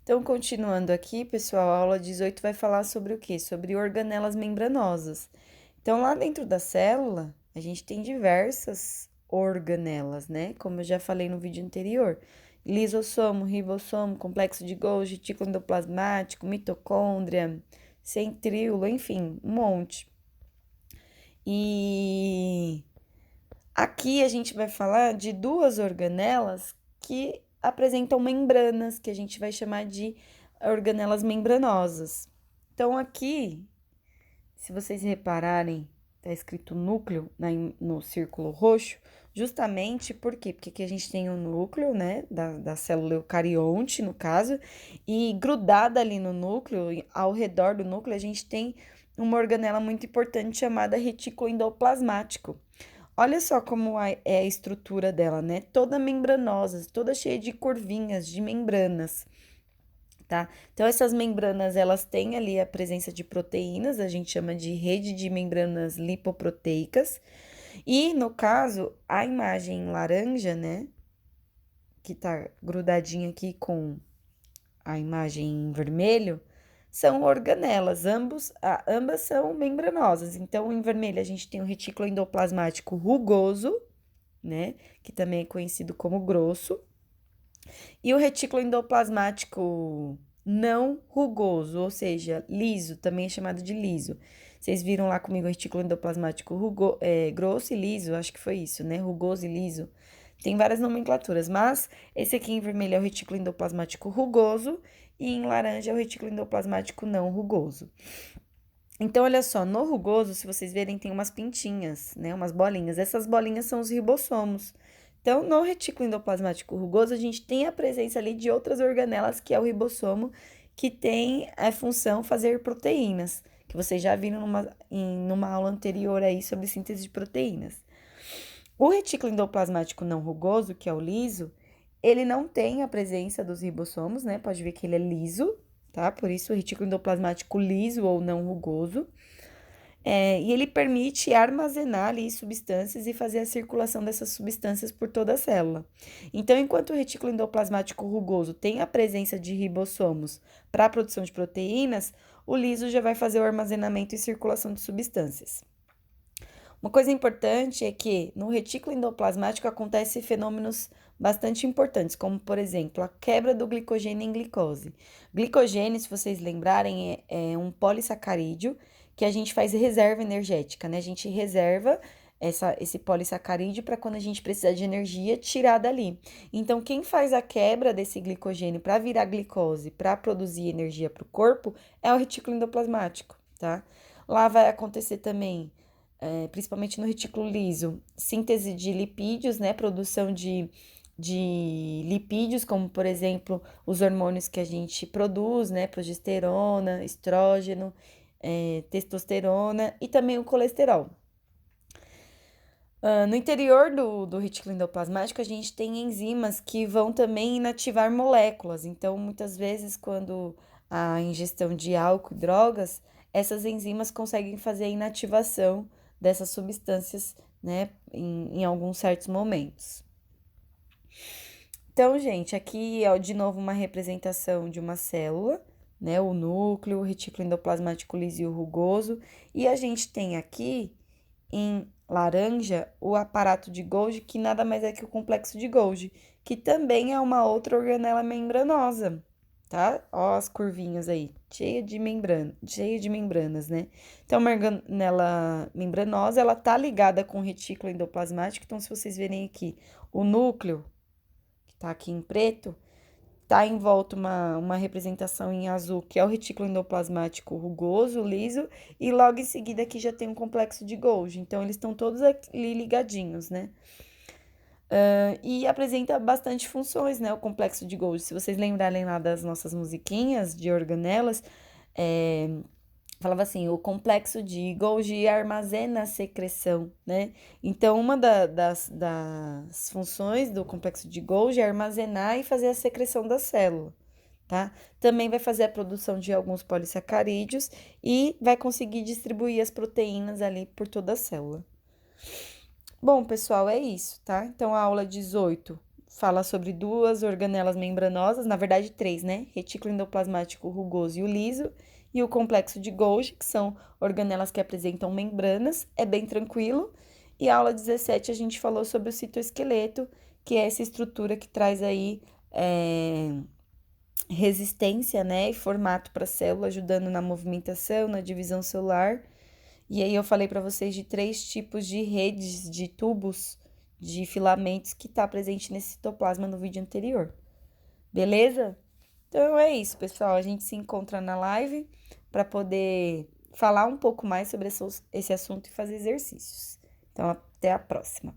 Então, continuando aqui, pessoal, a aula 18 vai falar sobre o quê? Sobre organelas membranosas. Então, lá dentro da célula, a gente tem diversas organelas, né? Como eu já falei no vídeo anterior. Lisossomo, ribossomo, complexo de Golgi, retículo endoplasmático, mitocôndria, centríolo, enfim, um monte. E aqui a gente vai falar de duas organelas que apresentam membranas, que a gente vai chamar de organelas membranosas. Então, aqui, se vocês repararem, tá escrito núcleo no círculo roxo, justamente por quê? Porque aqui a gente tem o núcleo, né, da célula eucarionte, no caso, e grudada ali no núcleo, ao redor do núcleo, a gente tem uma organela muito importante chamada retículo endoplasmático. Olha só como é a estrutura dela, né? Toda membranosa, toda cheia de curvinhas, de membranas, tá? Então, essas membranas, elas têm ali a presença de proteínas, a gente chama de rede de membranas lipoproteicas. E, no caso, a imagem laranja, né? Que tá grudadinha aqui com a imagem em vermelho, são organelas, ambas são membranosas. Então, em vermelho, a gente tem o retículo endoplasmático rugoso, né? Que também é conhecido como grosso. E o retículo endoplasmático não rugoso, ou seja, liso, também é chamado de liso. Vocês viram lá comigo o retículo endoplasmático grosso e liso, acho que foi isso, né? Rugoso e liso. Tem várias nomenclaturas, mas esse aqui em vermelho é o retículo endoplasmático rugoso e em laranja é o retículo endoplasmático não rugoso. Então, olha só, no rugoso, se vocês verem, tem umas pintinhas, né? Umas bolinhas. Essas bolinhas são os ribossomos. Então, no retículo endoplasmático rugoso, a gente tem a presença ali de outras organelas, que é o ribossomo, que tem a função fazer proteínas, que vocês já viram numa aula anterior aí sobre síntese de proteínas. O retículo endoplasmático não rugoso, que é o liso, ele não tem a presença dos ribossomos, né? Pode ver que ele é liso, tá? Por isso, o retículo endoplasmático liso ou não rugoso. E ele permite armazenar ali substâncias e fazer a circulação dessas substâncias por toda a célula. Então, enquanto o retículo endoplasmático rugoso tem a presença de ribossomos para a produção de proteínas, o liso já vai fazer o armazenamento e circulação de substâncias. Uma coisa importante é que no retículo endoplasmático acontecem fenômenos bastante importantes, como, por exemplo, a quebra do glicogênio em glicose. Glicogênio, se vocês lembrarem, é um polissacarídeo que a gente faz reserva energética, né? A gente reserva esse polissacarídeo para quando a gente precisar de energia, tirar dali. Então, quem faz a quebra desse glicogênio para virar glicose, para produzir energia para o corpo, é o retículo endoplasmático, tá? Lá vai acontecer também principalmente no retículo liso, síntese de lipídios, né? Produção de lipídios, como por exemplo os hormônios que a gente produz, né? Progesterona, estrógeno, testosterona e também o colesterol. No interior do retículo endoplasmático, a gente tem enzimas que vão também inativar moléculas. Então, muitas vezes, quando a ingestão de álcool e drogas, essas enzimas conseguem fazer a inativação dessas substâncias, né, em alguns certos momentos. Então, gente, aqui é de novo uma representação de uma célula, né, o núcleo, o retículo endoplasmático liso e o rugoso, e a gente tem aqui em laranja o aparato de Golgi, que nada mais é que o complexo de Golgi, que também é uma outra organela membranosa, tá? Ó as curvinhas aí, cheia de membranas, né? Então, uma organela membranosa, ela tá ligada com o retículo endoplasmático, então se vocês verem aqui, o núcleo, que tá aqui em preto, tá em volta uma representação em azul, que é o retículo endoplasmático rugoso, liso, e logo em seguida aqui já tem um complexo de Golgi. Então, eles estão todos ali ligadinhos, né? E apresenta bastante funções, né? O complexo de Golgi. Se vocês lembrarem lá das nossas musiquinhas de organelas, é, falava assim, o complexo de Golgi armazena a secreção, né? Então, uma das funções do complexo de Golgi é armazenar e fazer a secreção da célula, tá? Também vai fazer a produção de alguns polissacarídeos e vai conseguir distribuir as proteínas ali por toda a célula. Bom, pessoal, é isso, tá? Então, a aula 18 fala sobre duas organelas membranosas, na verdade três, né? Retículo endoplasmático rugoso e o liso, e o complexo de Golgi, que são organelas que apresentam membranas, é bem tranquilo. E a aula 17 a gente falou sobre o citoesqueleto, que é essa estrutura que traz aí resistência, né, e formato para a célula, ajudando na movimentação, na divisão celular. E aí eu falei para vocês de três tipos de redes, de tubos, de filamentos que está presente nesse citoplasma no vídeo anterior. Beleza? Então é isso, pessoal. A gente se encontra na live para poder falar um pouco mais sobre esse assunto e fazer exercícios. Então, até a próxima.